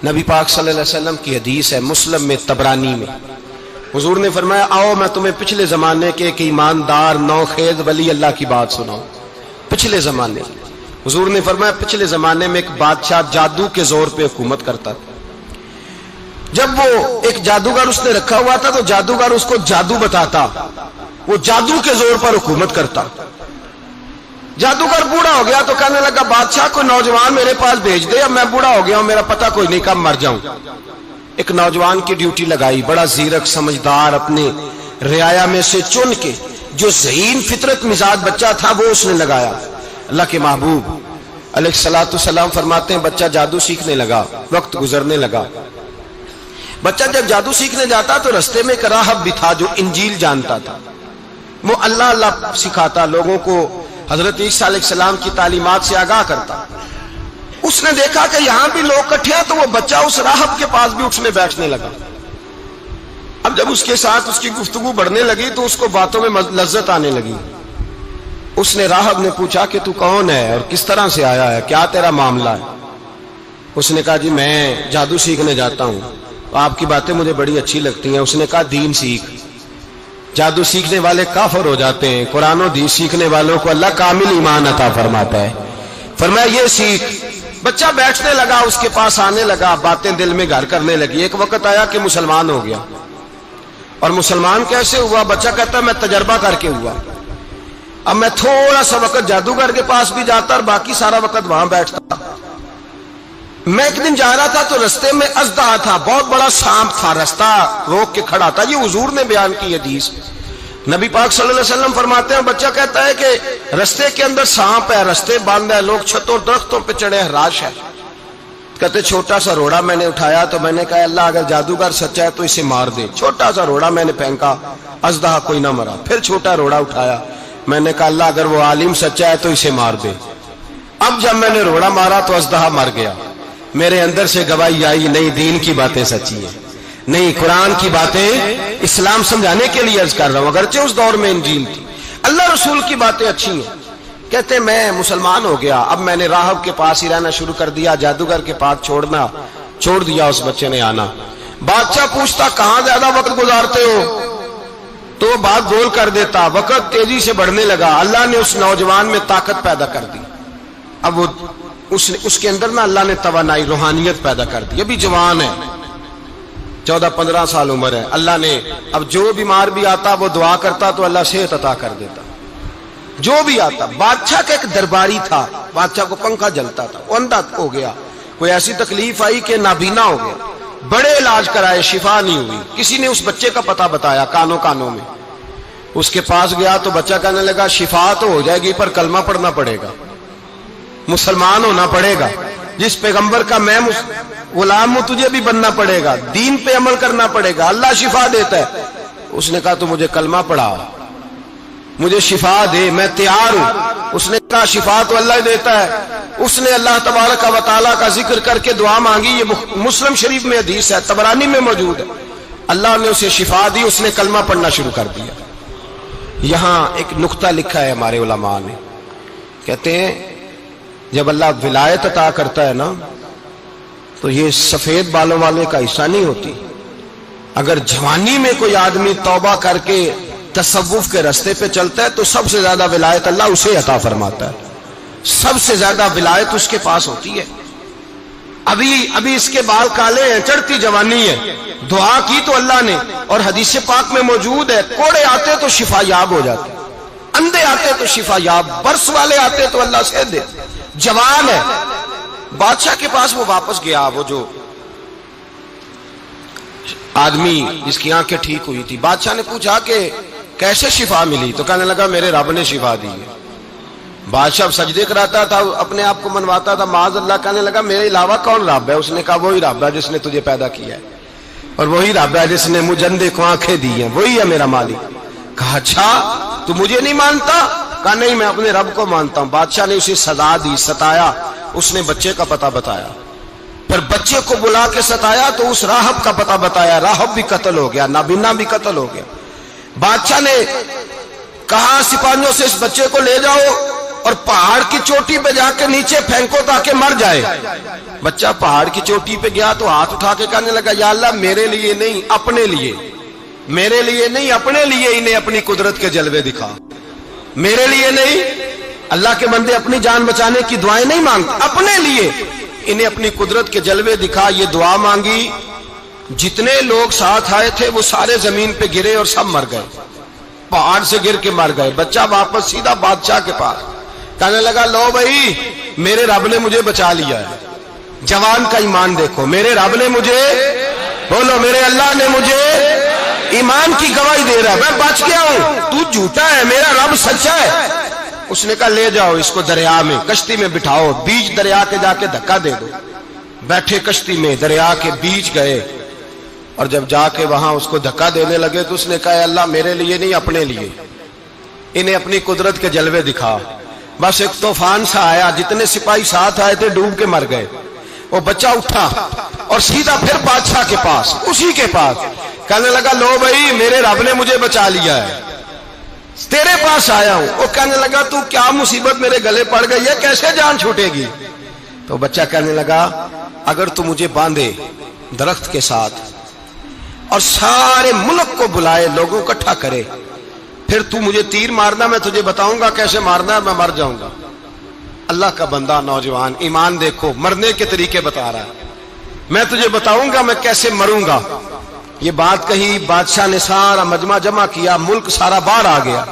نبی پاک صلی اللہ علیہ وسلم کی حدیث ہے مسلم میں طبرانی میں، حضور نے فرمایا آؤ میں تمہیں پچھلے زمانے کے ایک ایماندار نوخیز ولی اللہ کی بات سناؤں۔ پچھلے زمانے حضور نے فرمایا پچھلے زمانے میں ایک بادشاہ جادو کے زور پہ حکومت کرتا تھا۔ جب وہ ایک جادوگر اس نے رکھا ہوا تھا تو جادوگر اس کو جادو بتاتا، وہ جادو کے زور پر حکومت کرتا۔ جادوگر بوڑھا ہو گیا تو کہنے لگا بادشاہ کوئی نوجوان میرے پاس بھیج دے، اب میں بوڑھا ہو گیا ہوں میرا پتہ کوئی نہیں کب مر جاؤں۔ ایک نوجوان کی ڈیوٹی لگائی، بڑا زیرک سمجھدار، اپنے رعایا میں سے چن کے جو ذہین فطرت مزاج بچہ تھا وہ اس نے لگایا۔ اللہ کے محبوب علیہ الصلوۃ والسلام فرماتے ہیں بچہ جادو سیکھنے لگا، وقت گزرنے لگا۔ بچہ جب جادو سیکھنے جاتا تو رستے میں ایک راہب بھی تھا جو انجیل جانتا تھا، وہ اللہ اللہ سکھاتا، لوگوں کو حضرت عیسیٰ علیہ السلام کی تعلیمات سے آگاہ کرتا۔ اس نے دیکھا کہ یہاں بھی لوگ اکٹھے ہیں تو وہ بچہ اس راہب کے پاس بھی اٹھنے بیٹھنے لگا۔ اب جب اس کے ساتھ اس کی گفتگو بڑھنے لگی تو اس کو باتوں میں لذت آنے لگی۔ اس نے راہب نے پوچھا کہ تو کون ہے اور کس طرح سے آیا ہے، کیا تیرا معاملہ ہے؟ اس نے کہا جی میں جادو سیکھنے جاتا ہوں، آپ کی باتیں مجھے بڑی اچھی لگتی ہیں۔ اس نے کہا دین سیکھ، جادو سیکھنے والے کافر ہو جاتے ہیں، قرآن و حدیث سیکھنے والوں کو اللہ کامل ایمان عطا فرماتا ہے۔ فرمایا یہ سیکھ۔ بچہ بیٹھنے لگا، اس کے پاس آنے لگا، باتیں دل میں گھر کرنے لگی۔ ایک وقت آیا کہ مسلمان ہو گیا، اور مسلمان کیسے ہوا؟ بچہ کہتا ہے میں تجربہ کر کے ہوا۔ اب میں تھوڑا سا وقت جادوگر کے پاس بھی جاتا اور باقی سارا وقت وہاں بیٹھتا۔ میں ایک دن جا رہا تھا تو رستے میں اژدہا تھا، بہت بڑا سانپ تھا، رستہ روک کے کھڑا تھا۔ یہ حضور نے بیان کی حدیث۔ نبی پاک صلی اللہ علیہ وسلم فرماتے ہیں بچہ کہتا ہے کہ رستے کے اندر سانپ ہے، رستے بند ہے، لوگ چھتوں درختوں پہ چڑھے ہراش ہے۔ کہتے چھوٹا سا روڑا میں نے اٹھایا تو میں نے کہا اللہ اگر جادوگر سچا ہے تو اسے مار دے۔ چھوٹا سا روڑا میں نے پھینکا، اژدہا کوئی نہ مرا۔ پھر چھوٹا روڑا اٹھایا، میں نے کہا اللہ اگر وہ عالم سچا ہے تو اسے مار دے۔ اب جب میں نے روڑا مارا تو اژدہا مر گیا۔ میرے اندر سے گواہی آئی نہیں دین کی باتیں سچی ہیں، نہیں قرآن کی باتیں اسلام سمجھانے کے لیے عرض کر رہا ہوں، اگرچہ اس دور میں انجیل تھی، اللہ رسول کی باتیں اچھی ہیں۔ کہتے میں مسلمان ہو گیا، اب میں نے راہب کے پاس ہی رہنا شروع کر دیا، جادوگر کے پاس چھوڑ دیا اس بچے نے آنا۔ بادشاہ پوچھتا کہاں زیادہ وقت گزارتے ہو تو وہ بات گول کر دیتا، وقت تیزی سے بڑھنے لگا۔ اللہ نے اس نوجوان میں طاقت پیدا کر دی، اب وہ اس کے اندر نا اللہ نے توانائی روحانیت پیدا کر دی، ابھی جوان ہے، 14-15 سال عمر ہے۔ اللہ نے اب جو بیمار بھی آتا وہ دعا کرتا تو اللہ صحت عطا کر دیتا، جو بھی آتا۔ بادشاہ کا ایک درباری تھا، بادشاہ کو پنکھا جلتا تھا، وہ اندھا ہو گیا، کوئی ایسی تکلیف آئی کہ نابینا ہو گیا، بڑے علاج کرائے شفا نہیں ہوئی۔ کسی نے اس بچے کا پتہ بتایا کانوں میں، اس کے پاس گیا تو بچہ کہنے لگا شفا تو ہو جائے گی پر کلمہ پڑھنا پڑے گا، مسلمان ہونا پڑے گا، جس پیغمبر کا میں غلام ہوں تجھے بھی بننا پڑے گا، دین پہ عمل کرنا پڑے گا، اللہ شفا دیتا ہے۔ اس نے کہا تو مجھے کلمہ پڑھا، مجھے شفا دے، میں تیار ہوں۔ اس نے کہا شفا تو اللہ دیتا ہے۔ اس نے اللہ تبارک و تعالیٰ کا ذکر کر کے دعا مانگی، یہ مسلم شریف میں حدیث ہے، طبرانی میں موجود ہے۔ اللہ نے اسے شفا دی، اس نے کلمہ پڑھنا شروع کر دیا۔ یہاں ایک نقطہ لکھا ہے ہمارے علماء نے، کہتے ہیں جب اللہ ولایت عطا کرتا ہے نا تو یہ سفید بالوں والے کا حصہ نہیں ہوتی۔ اگر جوانی میں کوئی آدمی توبہ کر کے تصوف کے رستے پہ چلتا ہے تو سب سے زیادہ ولایت اللہ اسے عطا فرماتا ہے، سب سے زیادہ ولایت اس کے پاس ہوتی ہے۔ ابھی اس کے بال کالے ہیں، چڑھتی جوانی ہے، دعا کی تو اللہ نے، اور حدیث پاک میں موجود ہے کوڑے آتے تو شفا یاب ہو جاتے، اندھے آتے تو شفا یاب، برس والے آتے تو اللہ سے دے، جوان ہے۔ بادشاہ کے پاس وہ واپس گیا، وہ جو آدمی جس کی آنکھیں ٹھیک ہوئی تھی۔ بادشاہ نے پوچھا کہ کیسے شفا ملی؟ تو کہنے لگا میرے رب نے شفا دی ہے۔ بادشاہ سجدے کراتا تھا، اپنے آپ کو منواتا تھا معاذ اللہ، کہنے لگا میرے علاوہ کون رب ہے؟ اس نے کہا وہی رب ہے جس نے تجھے پیدا کیا ہے، اور وہی رب ہے جس نے مجھے اندھے کو آنکھیں دی ہیں، وہی ہے میرا مالک۔ کہا اچھا تو مجھے نہیں مانتا؟ کہا نہیں میں اپنے رب کو مانتا ہوں۔ بادشاہ نے اسے سزا دی، ستایا، اس نے بچے کا پتہ بتایا، پھر بچے کو بلا کے ستایا تو اس راہب کا پتہ بتایا، راہب بھی قتل ہو گیا، نابینا بھی قتل ہو گیا۔ بادشاہ نے کہا سپاہیوں سے اس بچے کو لے جاؤ اور پہاڑ کی چوٹی پہ جا کے نیچے پھینکو تاکہ مر جائے. بچہ پہاڑ کی چوٹی پہ گیا تو ہاتھ اٹھا کے کہنے لگا یا اللہ میرے لیے نہیں اپنے لیے، میرے لیے نہیں اپنے لیے انہیں اپنی قدرت کے جلوے دکھا. میرے لیے نہیں، اللہ کے بندے اپنی جان بچانے کی دعائیں نہیں مانگتے، اپنے لیے انہیں اپنی قدرت کے جلوے دکھا. یہ دعا مانگی، جتنے لوگ ساتھ آئے تھے وہ سارے زمین پہ گرے اور سب مر گئے، پہاڑ سے گر کے مر گئے. بچہ واپس سیدھا بادشاہ کے پاس کہنے لگا لو بھائی میرے رب نے مجھے بچا لیا ہے. جوان کا ایمان دیکھو، میرے رب نے مجھے، بولو میرے اللہ نے مجھے ایمان کی گواہی دے رہا ہے، میں بچ گیا ہوں، تو جھوٹا ہے، میرا رب سچا ہے. اس نے کہا لے جاؤ اس کو دریا میں، کشتی میں بٹھاؤ، بیچ دریا کے جا کے دھکا دے دو. بیٹھے کشتی میں، دریا کے بیچ گئے، اور جب جا کے وہاں اس کو دھکا دینے لگے تو اس نے کہا اللہ میرے لیے نہیں اپنے لیے انہیں اپنی قدرت کے جلوے دکھا. بس ایک طوفان سا آیا، جتنے سپاہی ساتھ آئے تھے ڈوب کے مر گئے. وہ بچہ اٹھا اور سیدھا پھر بادشاہ کے پاس، اسی کے پاس کہنے لگا لو بھائی میرے رب نے مجھے بچا لیا ہے، تیرے پاس آیا ہوں. وہ کہنے لگا تو کیا مصیبت میرے گلے پڑ گئی ہے، کیسے جان چھوٹے گی؟ تو بچہ کہنے لگا اگر تو مجھے باندھے درخت کے ساتھ اور سارے ملک کو بلائے، لوگوں کو اکٹھا کرے، پھر تو مجھے تیر مارنا، میں تجھے بتاؤں گا کیسے مارنا ہے، میں مر جاؤں گا. اللہ کا بندہ نوجوان ایمان دیکھو، مرنے کے طریقے بتا رہا ہے، میں تجھے بتاؤں گا میں کیسے مروں گا. یہ بات کہی، بادشاہ نے سارا مجمع جمع کیا، ملک سارا باہر آ گیا،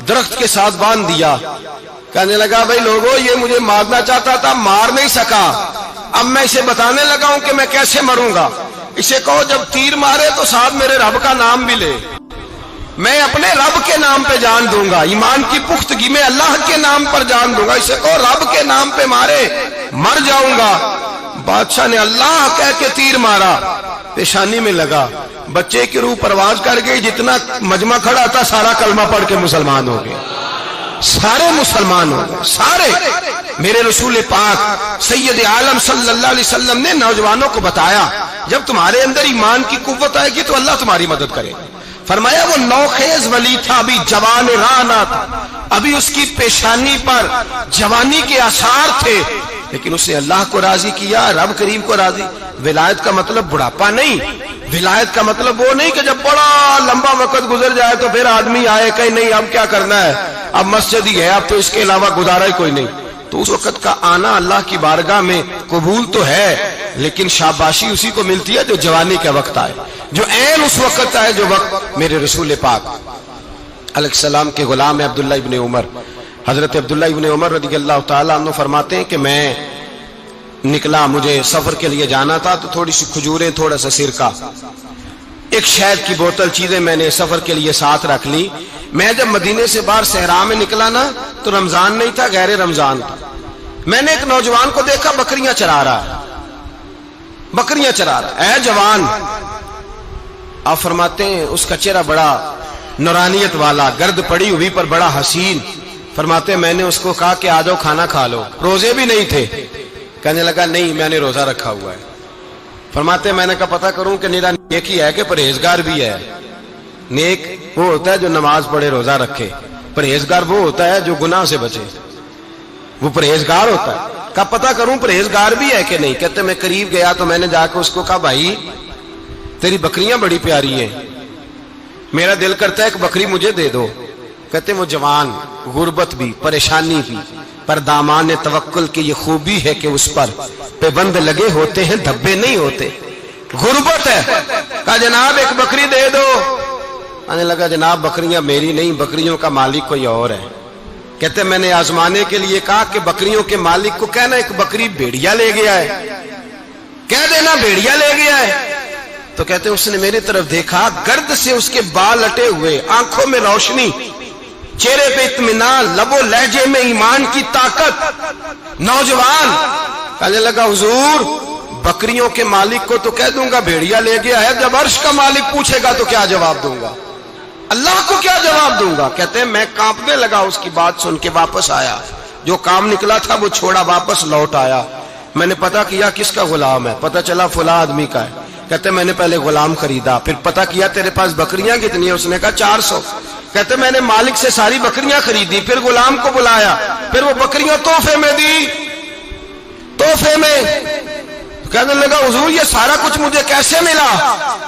درخت کے ساتھ باندھ دیا. کہنے لگا بھائی لوگوں یہ مجھے مارنا چاہتا تھا، مار نہیں سکا، اب میں اسے بتانے لگا ہوں کہ میں کیسے مروں گا. اسے کہو جب تیر مارے تو ساتھ میرے رب کا نام بھی لے، میں اپنے رب کے نام پہ جان دوں گا، ایمان کی پختگی میں اللہ کے نام پر جان دوں گا. اسے کہو رب کے نام پہ مارے، مر جاؤں گا. بادشاہ نے اللہ کہہ کے تیر مارا، پیشانی میں لگا، بچے کی روح پرواز کر گئی. جتنا مجمع کھڑا تھا سارا کلمہ پڑھ کے مسلمان ہو گئے، سارے مسلمان ہو گئے سارے. میرے رسول پاک سید عالم صلی اللہ علیہ وسلم نے نوجوانوں کو بتایا جب تمہارے اندر ایمان کی قوت آئے گی تو اللہ تمہاری مدد کرے. فرمایا وہ نوخیز ولی تھا، ابھی جوان رانا تھا، ابھی اس کی پیشانی پر جوانی کے آثار تھے، لیکن اس نے اللہ کو راضی کیا، رب کریم کو راضی. ولایت کا مطلب بڑھاپا نہیں، ولایت کا مطلب وہ نہیں کہ جب بڑا لمبا وقت گزر جائے تو پھر آدمی آئے کہ نہیں اب کیا کرنا ہے، اب مسجد ہی ہے، اب تو اس کے علاوہ گزارا ہی کوئی نہیں. تو اس وقت کا آنا اللہ کی بارگاہ میں قبول تو ہے، لیکن شاباشی اسی کو ملتی ہے جو جوانی کا وقت آئے، جو عین اس وقت آئے جو وقت میرے رسول پاک علیہ السلام کے غلام عبداللہ ابن عمر، حضرت عبداللہ ابن عمر رضی اللہ تعالیٰ عنہ فرماتے ہیں کہ میں نکلا، مجھے سفر کے لیے جانا تھا، تو تھوڑی سی کھجوریں، تھوڑا سا سرکہ، ایک شہد کی بوتل، چیزیں میں نے سفر کے لیے ساتھ رکھ لی. میں جب مدینے سے باہر صحرا میں نکلا نا تو رمضان نہیں تھا، غیر رمضان تھا. میں نے ایک نوجوان کو دیکھا بکریاں چرا رہا ہے، بکریاں چرا رہا ہے. اے جوان، آپ فرماتے ہیں اس کا چہرہ بڑا نورانیت والا، گرد پڑی ہوئی پر بڑا حسین. فرماتے ہیں میں نے اس کو کہا کہ آ جاؤ کھانا کھا لو، روزے بھی نہیں تھے. کہنے لگا نہیں میں نے روزہ رکھا ہوا ہے. فرماتے ہیں میں نے کہا پتہ کروں کہ نیرا نیک ہی ہے کہ پرہیزگار بھی ہے. نیک وہ ہوتا ہے جو نماز پڑھے روزہ رکھے، پرہیزگار وہ ہوتا ہے جو گناہ سے بچے، وہ پرہیزگار ہوتا ہے. کہا پتہ کروں پرہیزگار بھی ہے کہ نہیں. کہتے میں قریب گیا تو میں نے جا کے اس کو کہا بھائی تیری بکریاں بڑی پیاری ہیں، میرا دل کرتا ہے ایک بکری مجھے دے دو. کہتے وہ جوان، غربت بھی، پریشانی بھی، پر دامان توکل کی یہ خوبی ہے کہ اس پر پابند لگے ہوتے ہیں، دھبے نہیں ہوتے. غربت ہے. کہا جناب ایک بکری دے دو. آنے لگا جناب بکریاں میری نہیں، بکریوں کا مالک کوئی اور ہے. کہتے میں نے آزمانے کے لیے کہا کہ بکریوں کے مالک کو کہنا ایک بکری بھیڑیا لے گیا ہے، کہہ دینا بھیڑیا لے گیا ہے. تو کہتے اس نے میری طرف دیکھا، گرد سے اس کے بال اٹے ہوئے، آنکھوں میں روشنی، چہرے پہ اطمینان، لب و لہجے میں ایمان کی طاقت. نوجوان کہنے لگا حضور بکریوں کے مالک کو تو کہہ دوں گا بھیڑیا لے گیا ہے، جب عرش کا مالک پوچھے گا تو کیا جواب دوں گا، اللہ کو کیا جواب دوں گا. کہتے ہیں میں کانپنے لگا، اس کی بات سن کے واپس آیا، جو کام نکلا تھا وہ چھوڑا، واپس لوٹ آیا. میں نے پتہ کیا کس کا غلام ہے، پتہ چلا فلاں آدمی کا ہے. کہتے میں نے پہلے غلام خریدا، پھر پتہ کیا تیرے پاس بکریاں کتنی ہیں، اس نے کہا 400. کہتے میں نے مالک سے ساری بکریاں خریدی، پھر غلام کو بلایا، پھر وہ بکریاں تحفے میں دی، تحفے میں۔ کہنے لگا حضور یہ سارا کچھ مجھے کیسے ملا؟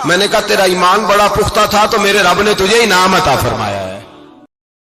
میں نے کہا تیرا ایمان بڑا پختہ تھا تو میرے رب نے تجھے انعام عطا فرمایا۔